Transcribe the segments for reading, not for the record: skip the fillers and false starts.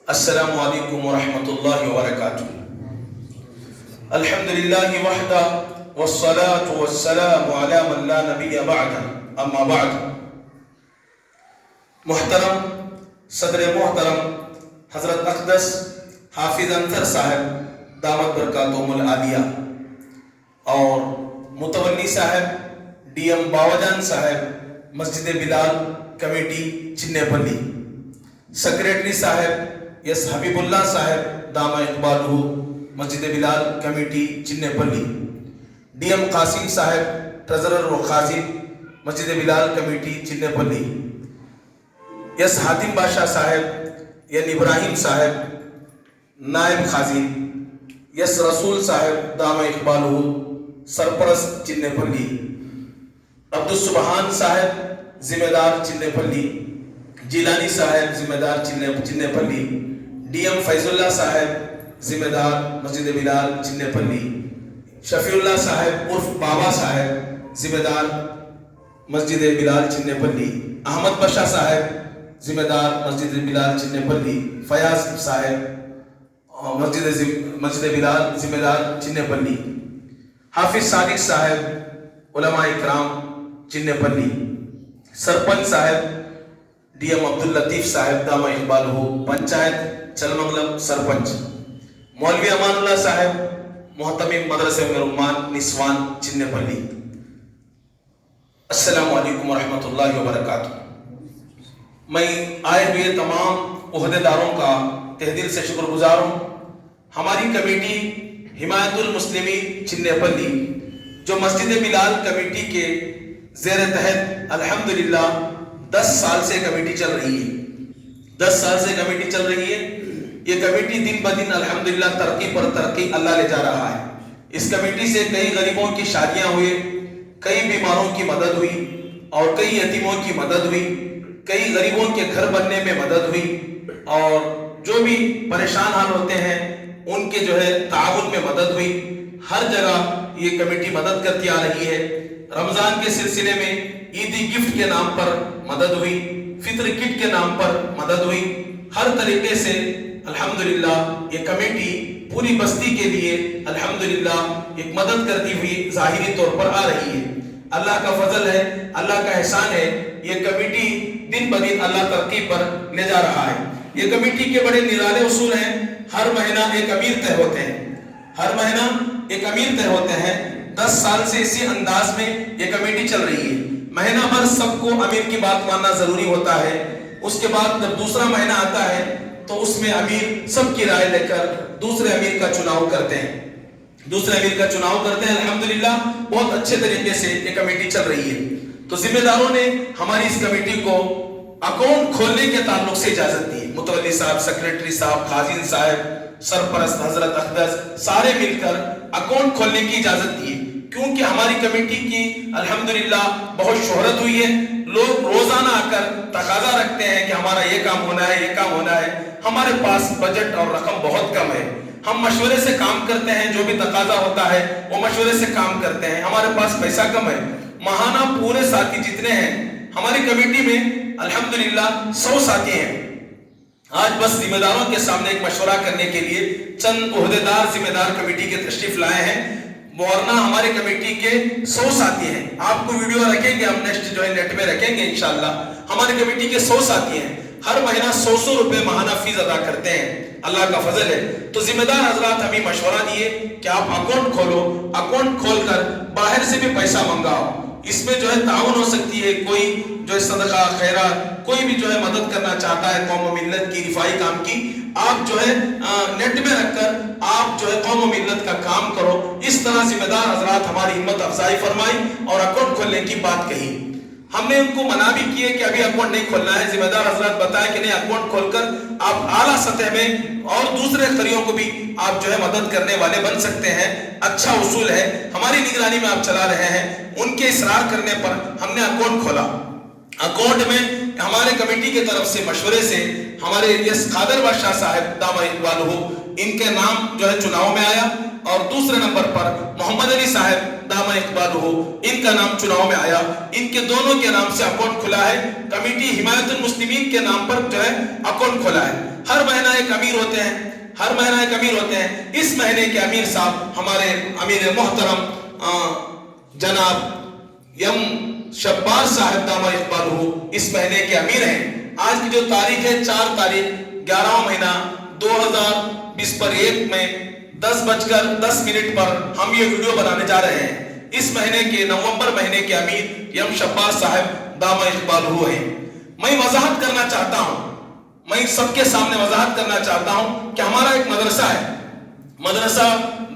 السلام علیکم ورحمۃ اللہ وبرکاتہ۔ الحمدللہ وحدہ والصلاة والسلام علی من لا نبی بعدہ، اما بعد۔ محترم صدر محترم حضرت اقدس حافظ انصر صاحب دامت برکاتہم العالیہ اور متولی صاحب ڈی ایم باوجان صاحب مسجد بلال کمیٹی چننے پلی، سیکریٹری صاحب یس حبیب اللہ صاحب دامہ اقبالہ مسجد بلال کمیٹی چننے پلی، ڈی ایم قاسم صاحب ٹریزرر و خازن مسجد بلال کمیٹی چننے پلی، یس حاتم بادشاہ صاحب یعنی ابراہیم صاحب نائب خازن، یس رسول صاحب دامہ اقبالہ سرپرست چننے پلی، عبدالسبحان صاحب ذمہ دار چننے پلی، جیلانی صاحب ذمہ دار چننے پلی، ڈی ایم فیض اللہ صاحب ذمہ دار مسجد بلال چننے پلی، شفیع اللہ صاحب عرف بابا صاحب ذمہ دار مسجد بلال چننے پلی، احمد بشا صاحب ذمہ دار مسجد بلال چننے پلی، فیاض صاحب مسجد بلال ذمہ دار چننے پلی، حافظ صادق صاحب علماء اکرام چننے پلی، سرپنچ صاحب ڈی ایم عبداللطیف صاحب دامہ اقبالہ پنچایت چلمنگلم سرپنچ، مولوی امان اللہ صاحب محتمم مدرسہ رمان نسوان چننے پلی۔ السلام علیکم ورحمۃ اللہ وبرکاتہ۔ میں آئے ہوئے تمام عہدیداروں کا تہ دل سے شکر گزار ہوں۔ ہماری کمیٹی حمایت المسلمین چننے پلی جو مسجد بلال کمیٹی کے زیر تحت الحمدللہ 10 سال سے کمیٹی چل رہی ہے، 10 سال سے کمیٹی چل رہی ہے۔ یہ کمیٹی دن بدن الحمدللہ ترقی پر ترقی اللہ لے جا رہا ہے۔ اس کمیٹی سے کئی غریبوں کی شادیاں ہوئے، کئی بیماروں کی مدد ہوئی اور کئی یتیموں کی مدد ہوئی، کئی غریبوں کے گھر بننے میں مدد ہوئی اور جو بھی پریشان حال ہوتے ہیں ان کے تعاون میں مدد ہوئی۔ ہر جگہ یہ کمیٹی مدد کرتی آ رہی ہے۔ رمضان کے سلسلے میں عیدی گفٹ کے نام پر مدد ہوئی، فطر کٹ کے نام پر مدد ہوئی، ہر طریقے سے الحمدللہ یہ کمیٹی پوری بستی کے لیے الحمدللہ ایک مدد کرتی ہوئی ظاہری طور پر آ رہی ہے۔ اللہ کا فضل ہے، اللہ کا احسان ہے، یہ کمیٹی دن بدن اللہ ترقی پر لے جا رہا ہے۔ یہ کمیٹی کے بڑے نرالے اصول ہیں۔ ہر مہینہ ایک امیر طے ہوتے ہیں، ہر مہینہ ایک امیر طے ہوتے ہیں۔ 10 سال سے اسی انداز میں یہ کمیٹی چل رہی ہے۔ مہینہ بھر سب کو امیر کی بات ماننا ضروری ہوتا ہے۔ اس کے بعد جب دوسرا مہینہ آتا ہے تو اس میں امیر سب کی رائے لے کر دوسرے امیر کا چناؤ کرتے ہیں، دوسرے امیر کا چناؤ کرتے ہیں۔ الحمدللہ بہت اچھے طریقے سے یہ کمیٹی چل رہی ہے۔ تو ذمہ داروں نے ہماری اس کمیٹی کو اکاؤنٹ کھولنے کے تعلق سے اجازت دی۔ متولی صاحب، سیکریٹری صاحب، خازن صاحب، سرپرست حضرت اقدس سارے مل کر اکاؤنٹ کھولنے کی اجازت دی، کیونکہ ہماری کمیٹی کی الحمدللہ بہت شہرت ہوئی ہے۔ لوگ روزانہ آ کر تقاضا رکھتے ہیں کہ ہمارا یہ کام ہونا ہے، یہ کام ہونا ہے۔ ہمارے پاس بجٹ اور رقم بہت کم ہے، ہم مشورے سے کام کرتے ہیں، جو بھی تقاضا ہوتا ہے وہ مشورے سے کام کرتے ہیں۔ ہمارے پاس پیسہ کم ہے، ماہانہ پورے ساتھی جتنے ہیں ہماری کمیٹی میں الحمدللہ 100 ساتھی ہیں۔ آج بس ذمہ داروں کے سامنے ایک مشورہ کرنے کے لیے چند عہدیدار ذمہ دار کمیٹی کے تشریف لائے ہیں، ورنہ ہماری کمیٹی کے 100 ساتھی ہیں۔ آپ کو ویڈیو رکھیں گے، ہم نیکسٹ نیٹ میں رکھیں گے انشاءاللہ۔ ہماری کمیٹی کے 100 ساتھی ہیں، ہر مہینہ 100 روپے ماہانہ فیس ادا کرتے ہیں۔ اللہ کا فضل ہے۔ تو ذمہ دار حضرات ہمیں مشورہ دیے کہ آپ اکاؤنٹ کھولو، اکاؤنٹ کھول کر باہر سے بھی پیسہ منگاؤ۔ اس میں تعاون ہو سکتی ہے، کوئی صدقہ خیرات، کوئی بھی مدد کرنا چاہتا ہے قوم و ملت کی رفائی کام کی، آپ نیٹ میں رکھ کر آپ قوم و ملت کا کام کرو۔ اس طرح ذمہ دار حضرات ہماری ہمت افزائی فرمائی اور اکاؤنٹ کھولنے کی بات کہی۔ ہم نے ان کو منع بھی کیے کہ ابھی اکاؤنٹ نہیں کھولنا ہے۔ ذمہ دار حضرات بتائیں کہ نہیں، اکاؤنٹ کھول کر آپ اعلیٰ سطح میں اور دوسرے خریوں کو بھی آپ مدد کرنے والے بن سکتے ہیں۔ اچھا اصول ہے، ہماری نگرانی میں آپ چلا رہے ہیں۔ ان کے اصرار کرنے پر ہم نے اکاؤنٹ کھولا۔ اکاؤنٹ میں ہمارے کمیٹی کی طرف سے مشورے سے ہمارے قادر بادشاہ صاحب دامہ اقبالہ ان کے نام چناؤ میں آیا۔ اور دوسرے نمبر پر محمد علی صاحب دامن اقبالہ، ان کا نام چناؤ میں آیا. ان کے دونوں کے نام سے اکاؤنٹ کھلا ہے. کمیٹی حمایت المسلمین کے نام پر جو ہے اکاؤنٹ کھولا ہے. ہر مہینہ ایک امیر ہوتے ہیں، ہر مہینہ ایک امیر ہوتے ہیں. اس مہینے کے امیر صاحب ہمارے امیر محترم جناب یم شبار صاحب دامن اقبالہ اس مہینے کے امیر ہیں. آج کی جو تاریخ ہے 4 تاریخ 11واں مہینہ 2020 پر 1 میں 10:10 پر ہم یہ ویڈیو بنانے جا رہے ہیں. اس مہینے کے نومبر مہینے کے امیر یم شبار صاحب دامن اقبالہ ہیں. میں وضاحت کرنا چاہتا ہوں، میں سب کے سامنے وضاحت کرنا چاہتا ہوں کہ ہمارا ایک مدرسہ ہے، مدرسہ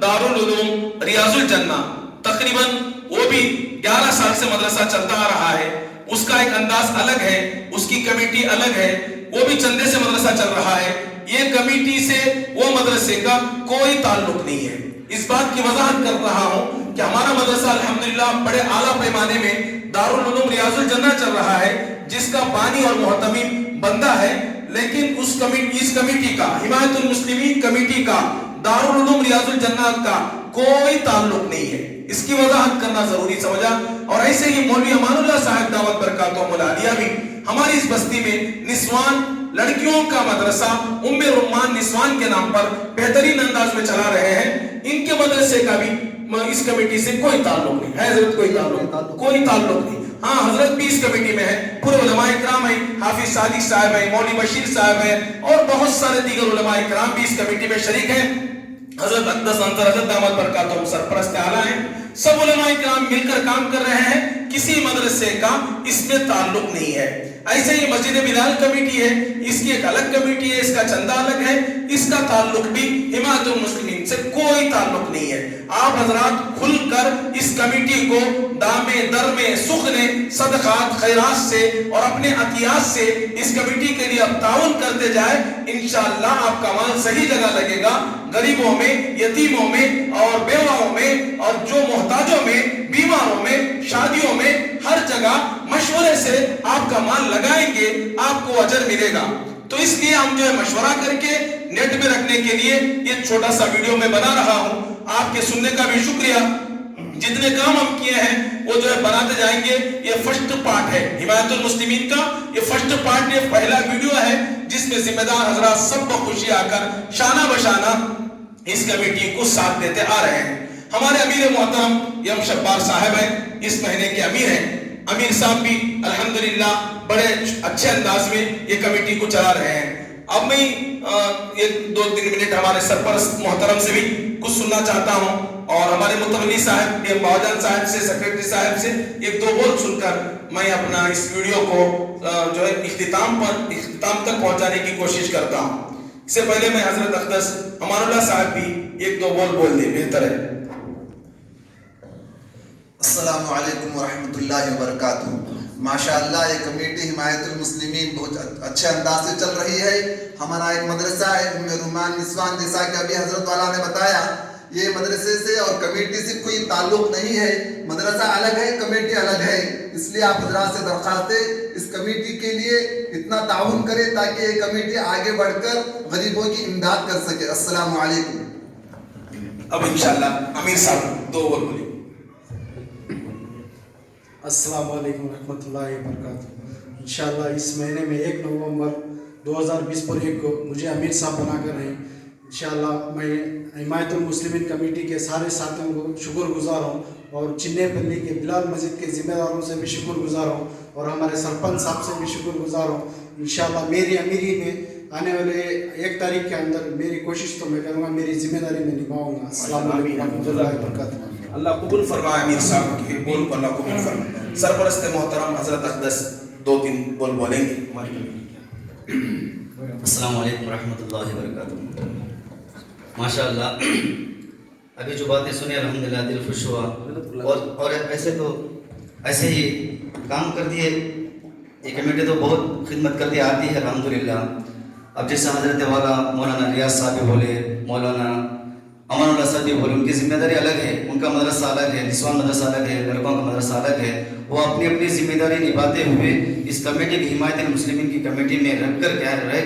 دارالعلوم ریاض الجنہ. تقریباً وہ بھی 11 سال سے مدرسہ چلتا آ رہا ہے. اس کا ایک انداز الگ ہے، اس کی کمیٹی الگ ہے. وہ بھی چندے سے مدرسہ چل رہا ہے. یہ کمیٹی سے وہ مدرسے کا کوئی تعلق نہیں ہے. اس بات کی وضاحت کر رہا ہوں کہ ہمارا مدرسہ الحمدللہ بڑے اعلیٰ پیمانے میں دارالعلوم ریاض الجنہ چل رہا ہے، جس کا بانی اور محتمم بندہ ہے. لیکن اس کمیٹی کا، حمایت المسلمین کمیٹی کا دارالعلوم ریاض الجنہ کا کوئی تعلق نہیں ہے. اس کی وضاحت کرنا ضروری سمجھا. اور ایسے ہی مولوی امان اللہ صاحب دعوت برکاتہ ملالیہ بھی ہماری اس بستی میں نسوان لڑکیوں کا مدرسہ ام رمان نسوان کے نام پر بہترین انداز میں چلا رہے ہیں. ان کے مدرسے کا بھی اس کمیٹی سے کوئی تعلق نہیں ہے. حضرت کوئی تعلق نہیں. ہاں حضرت بھی اس کمیٹی میں ہے. پورے علماء اکرام ہیں، حافظ صادق صاحب ہیں، مولوی بشیر صاحب ہیں، اور بہت سارے دیگر علماء اکرام بھی اس کمیٹی میں شریک ہیں. حضرت اقدس انصر حضرت دامت برکاتہم سرپرست اعلیٰ ہیں. سب علماء اکرام مل کر کام کر رہے ہیں. کسی مدرسے کا اس میں تعلق نہیں ہے. ایسے ہی مسجد بلال کمیٹی ہے، اس کی ایک الگ کمیٹی ہے، اس کا چندہ الگ ہے. اس کا تعلق بھی حمایت المسلمین سے کوئی تعلق نہیں ہے. آپ حضرات کھل کر اس کمیٹی کو دامے درمے سخنے صدقات خیرات سے اور اپنے عطیات سے اس کمیٹی کے لیے اب تعاون کرتے جائیں. انشاءاللہ آپ کا مال صحیح جگہ لگے گا. غریبوں میں، یتیموں میں اور بیواؤں میں اور جو محتاجوں میں، بیماروں میں، شادیوں میں، ہر جگہ مشورے سے آپ کا مال لگائیں گے، آپ کو اجر ملے گا. تو اس لیے ہم جو ہے مشورہ کر کے نیٹ میں رکھنے کے لیے یہ چھوٹا سا ویڈیو میں بنا رہا ہوں. آپ کے سننے کا بھی شکریہ. جتنے کام ہم کیے ہیں وہ جو ہے بناتے جائیں گے. یہ فرسٹ پارٹ ہے حمایت المسلمین کا. یہ فرسٹ پارٹ، یہ پہلا ویڈیو ہے جس میں ذمہ دار حضرات سب بخوشی آ کر شانہ بشانہ اس کمیٹی کو ساتھ دیتے آ رہے ہیں. ہمارے امیر محترم یم شبار صاحب ہیں، اس مہینے کے امیر ہیں. امیر صاحب بھی الحمدللہ بڑے اچھے انداز میں یہ کمیٹی کو چلا رہے ہیں. اب میں ایک 2-3 منٹ ہمارے سرپرست محترم سے بھی کچھ سننا چاہتا ہوں، اور ہمارے متولی صاحب یہ باوجان صاحب سے، سیکریٹری صاحب سے 1-2 بول سن کر میں اپنا اس ویڈیو کو جو ہے اختتام تک پہنچانے کی کوشش کرتا ہوں. اس سے پہلے میں حضرت اقدس امان اللہ صاحب بھی 1-2 بول دیں، بہتر ہے. السلام علیکم ورحمۃ اللہ وبرکاتہ. ماشاءاللہ یہ کمیٹی حمایت المسلمین بہت اچھے انداز سے چل رہی ہے. ہمارا ایک مدرسہ ہے ام رمان نسوان، جیسا کہ ابھی حضرت والا نے بتایا. یہ مدرسے سے اور کمیٹی سے کوئی تعلق نہیں ہے. مدرسہ الگ ہے، کمیٹی الگ ہے. اس لیے آپ حضرات سے درخواست ہے اس کمیٹی کے لیے اتنا تعاون کریں تاکہ یہ کمیٹی آگے بڑھ کر غریبوں کی امداد کر سکے. السلام علیکم. اب انشاءاللہ امیر صاحب 2 بول بولیں. السلام علیکم ورحمۃ اللہ وبرکاتہ. انشاءاللہ اس مہینے میں 1 نومبر 2020 پر 1 کو مجھے امیر صاحب بنا کر رہے ہیں. انشاءاللہ میں حمایت المسلمین کمیٹی کے سارے ساتھیوں کو شکر گزار ہوں، اور چنے پلی کے بلال مسجد کے ذمہ داروں سے بھی شکر گزار ہوں، اور ہمارے سرپنچ صاحب سے بھی شکر گزار ہوں. انشاءاللہ میری امیری میں آنے والے 1 تاریخ کے اندر میری کوشش تو میں کروں گا، میری ذمہ داری میں نبھاؤں گا. السلام علیکم ورحمۃ اللہ وبرکاتہ. اللہ قبول فرمائے امیر صاحب کے بول کو، اللہ قبول فرمائے. سرپرست محترم حضرت اقدس 2-3 بول بولیں گے. السلام علیکم ورحمۃ اللہ وبرکاتہ. ماشاءاللہ ابھی جو باتیں سنی الحمدللہ دل خوش ہوا، اور ایسے ہی کام کر دیے. یہ کمیٹی تو بہت خدمت کرتی آتی ہے الحمدللہ. اب جیسے حضرت والا مولانا ریاض صاحب بولے، مولانا امان اللہ صاحب بولے، ان کی ذمہ داری الگ ہے. ان کا مدرسہ الگ ہے، نسوان مدرسہ الگ ہے، لڑکوں کا مدرسہ الگ ہے. وہ اپنی اپنی ذمہ داری نبھاتے ہوئے اس کمیٹی کی حمایت المسلمین کی کمیٹی میں رہ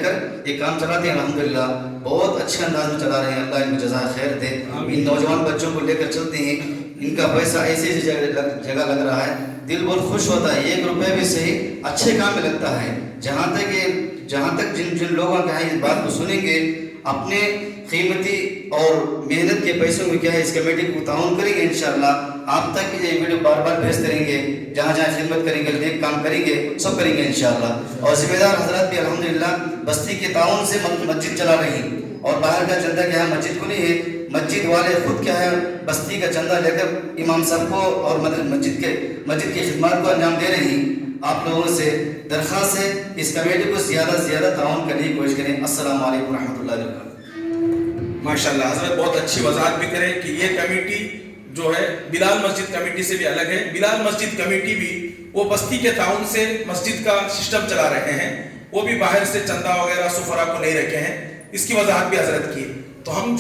کر یہ کام چلاتے ہیں. الحمدللہ بہت اچھے انداز میں چلا رہے ہیں. اللہ ان کو جزائے خیر دے. ان نوجوان بچوں کو لے کر چلتے ہیں, ان کا پیسہ ایسی جگہ لگ رہا ہے, دل بہت خوش ہوتا ہے. 1 روپے بھی صحیح اچھے کام میں لگتا ہے. جہاں تک جن لوگوں کے اس بات کو سنیں گے, اپنے قیمتی اور محنت کے پیسوں میں کیا ہے اس کمیٹی کو تعاون کریں گے, انشاءاللہ آپ تک یہ ویڈیو بار بار بھیجتے رہیں گے. جہاں جہاں خدمت کریں گے, نیک کام کریں گے, سب کریں گے انشاءاللہ. اور ذمہ دار حضرات بھی الحمدللہ بستی کے تعاون سے مسجد چلا رہی ہیں. اور باہر کا چندہ کیا ہے مسجد کو نہیں ہے, مسجد والے خود کیا ہے بستی کا چندہ لے کر امام صاحب کو اور مسجد کی خدمات کو انجام دے رہی ہیں. آپ لوگوں سے درخواست ہے اس کمیٹی کو زیادہ سے زیادہ تعاون کرنے کی کوشش کریں. السلام علیکم ورحمۃ اللہ وبرکاتہ. ماشاءاللہ حضرت بہت اچھی وضاحت بھی کریں کہ یہ کمیٹی جو ہے بلال مسجد کمیٹی سے بھی الگ ہے. بلال مسجد کمیٹی بھی وہ بستی کے تعاون سے مسجد کا سسٹم چلا رہے ہیں, وہ بھی باہر سے چندہ وغیرہ سفرا کو نہیں رکھے ہیں. اس کی وضاحت بھی حضرت کی. تو ہم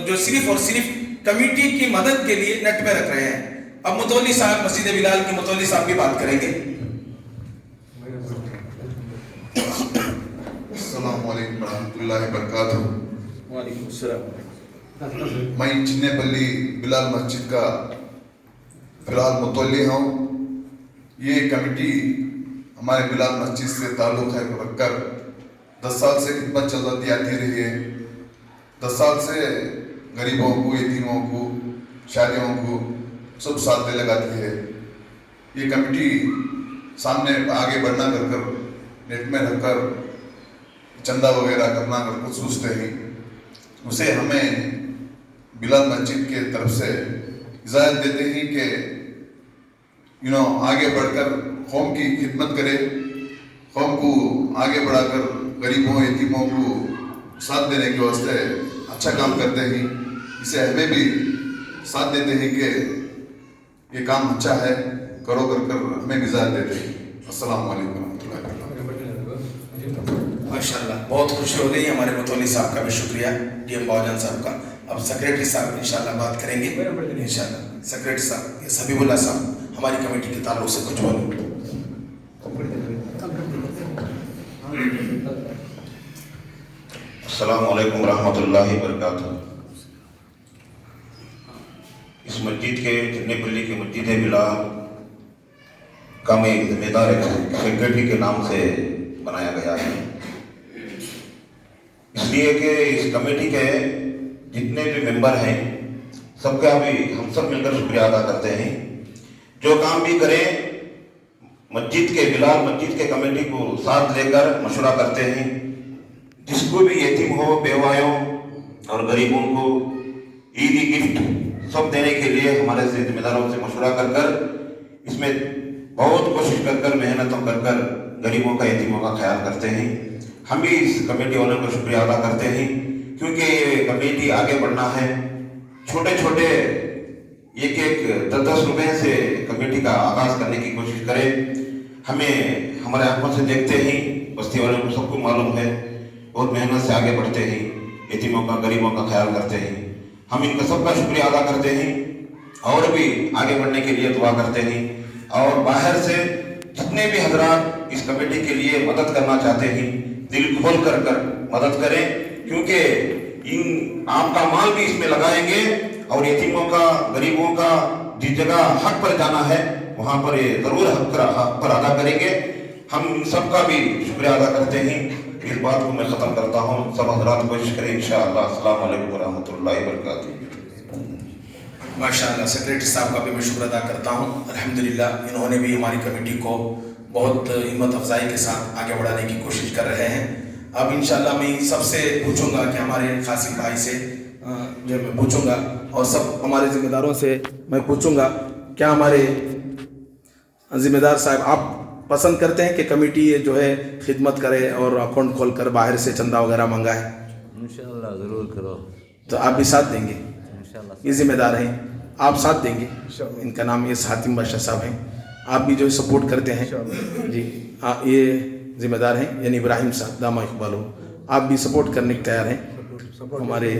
جو صرف اور صرف کمیٹی کی مدد کے لیے نیٹ میں رکھ رہے ہیں. اب متولی صاحب مسجد بلال کے متولی صاحب بھی بات کریں گے. السلام علیکم ورحمۃ اللہ وبرکاتہ. وعلیکم السلام. میں چنے پلی بلال مسجد کا فی الحال متولی ہوں. یہ کمیٹی ہمارے بلال مسجد سے تعلق ہے رکھ کر 10 سال سے خدمت چلتی آتی رہی ہے. 10 سال سے غریبوں کو, یتیموں کو, شادیوں کو سب ساتھ دے لگاتی ہے. یہ کمیٹی سامنے آگے بڑھنا کر نیٹ میں رکھ کر چندہ وغیرہ کرنا کر کچھ سوچتے ہیں. اسے ہمیں بلال مسجد کے طرف سے اجازت دیتے ہیں کہ آگے بڑھ کر قوم کی خدمت کرے, قوم کو آگے بڑھا کر غریبوں یتیموں کو ساتھ دینے کے واسطے اچھا کام کرتے ہیں. اسے ہمیں بھی ساتھ دیتے ہیں کہ یہ کام اچھا ہے کرو کر ہمیں بھی اجازت دیتے ہیں. السلام علیکم ورحمۃ اللہ وبرکاتہ. ماشاءاللہ بہت خوشی ہو رہی ہے. ہمارے متولی صاحب کا بھی شکریہ, ڈی ایم باؤجان صاحب کا. اب سیکریٹری صاحب انشاءاللہ بات کریں گے انشاءاللہ. سیکریٹری صاحب یہ حبیب اللہ صاحب ہماری کمیٹی کے تعلق سے کچھ بولیں. السلام علیکم ورحمۃ اللہ وبرکاتہ. اس مسجد کے چنے پلی کی مسجد بلال کا میں ذمہ دار سیکریٹری کے نام سے بنایا گیا ہے. اس لیے کہ اس کمیٹی کے جتنے بھی ممبر ہیں سب کا بھی ہم سب مل کر شکریہ ادا کرتے ہیں. جو کام بھی کریں مسجد کے بلال مسجد کے کمیٹی کو ساتھ لے کر مشورہ کرتے ہیں. جس کو بھی یتیم ہو, بیوایوں اور غریبوں کو عیدی گفٹ سب دینے کے لیے ہمارے ذمہ داروں سے مشورہ کر اس میں بہت کوشش کر محنتوں کر غریبوں کا یتیموں کا خیال کرتے ہیں. ہم بھی اس کمیٹی والوں کو شکریہ ادا کرتے ہیں کیونکہ یہ کمیٹی آگے بڑھنا ہے. چھوٹے 10 روپے سے کمیٹی کا آغاز کرنے کی کوشش کرے. ہمیں ہمارے آنکھوں سے دیکھتے ہیں, بستی والوں کو سب کو معلوم ہے, بہت محنت سے آگے بڑھتے ہیں, یتیموں کا غریبوں کا خیال کرتے ہیں. ہم ان کا سب کا شکریہ ادا کرتے ہیں اور بھی آگے بڑھنے کے لیے دعا کرتے ہیں. اور باہر سے جتنے بھی حضرات اس کمیٹی کے لیے مدد کرنا چاہتے ہیں دل کھول کر مدد کریں, کیونکہ آپ کا مال بھی اس میں لگائیں گے اور یتیموں کا غریبوں کا جس جگہ حق پر جانا ہے وہاں پر یہ ضرور حق پر ادا کریں گے. ہم سب کا بھی شکریہ ادا کرتے ہیں. اس بات کو میں ختم کرتا ہوں. سب حضرات کوشش کریں انشاءاللہ. السلام علیکم ورحمۃ اللہ وبرکاتہ. ماشاءاللہ سیکریٹری صاحب کا بھی میں شکر ادا کرتا ہوں. الحمدللہ انہوں نے بھی ہماری کمیٹی کو بہت ہمت افزائی کے ساتھ آگے بڑھانے کی کوشش کر رہے ہیں. اب انشاءاللہ میں سب سے پوچھوں گا کہ ہمارے قاسم بھائی سے جو میں پوچھوں گا اور سب ہمارے ذمہ داروں سے میں پوچھوں گا, کیا ہمارے ذمہ دار صاحب آپ پسند کرتے ہیں کہ کمیٹی جو ہے خدمت کرے اور اکاؤنٹ کھول کر باہر سے چندہ وغیرہ منگائے؟ انشاءاللہ ضرور کرو. تو آپ بھی ساتھ دیں گے؟ انشاءاللہ یہ ذمہ دار ہیں, آپ ساتھ دیں گے. ان کا نام یہ حاتم بادشاہ صاحب ہیں, آپ بھی جو سپورٹ کرتے ہیں جی. یہ ذمہ دار ہیں یعنی ابراہیم صاحب دامہ اقبال ہو, آپ بھی سپورٹ کرنے کے تیار ہیں. ہمارے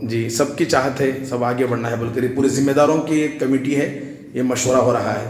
جی سب کی چاہت ہے سب آگے بڑھنا ہے, بلکہ پورے ذمہ داروں کی ایک کمیٹی ہے, یہ مشورہ ہو رہا ہے.